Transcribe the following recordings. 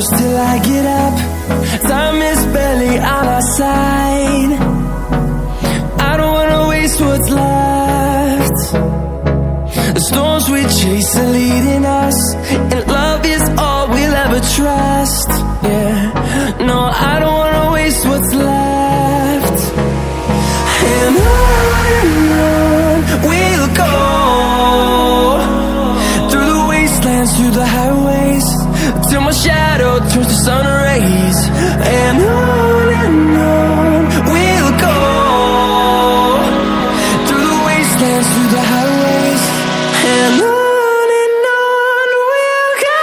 push till I get up. Time is barely on our side. I don't wanna waste what's left. The storms we chase are leading us, and love is all we'll ever trust. Yeah, no, I don't wanna waste what's left. And on we'll go, through the wastelands, through the highways, till my shadow turns to sun rays. And on we'll go, through the wastelands, through the highways, and on we'll go.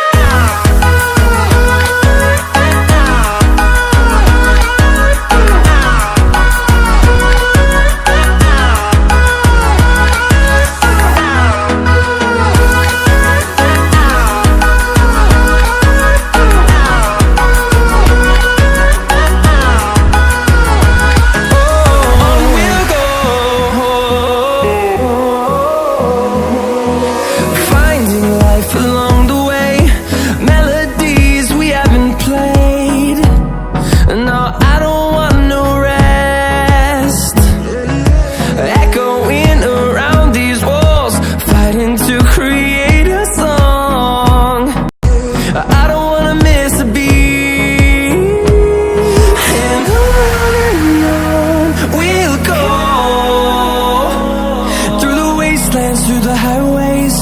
Through the highways,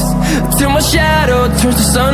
till my shadow turns to sun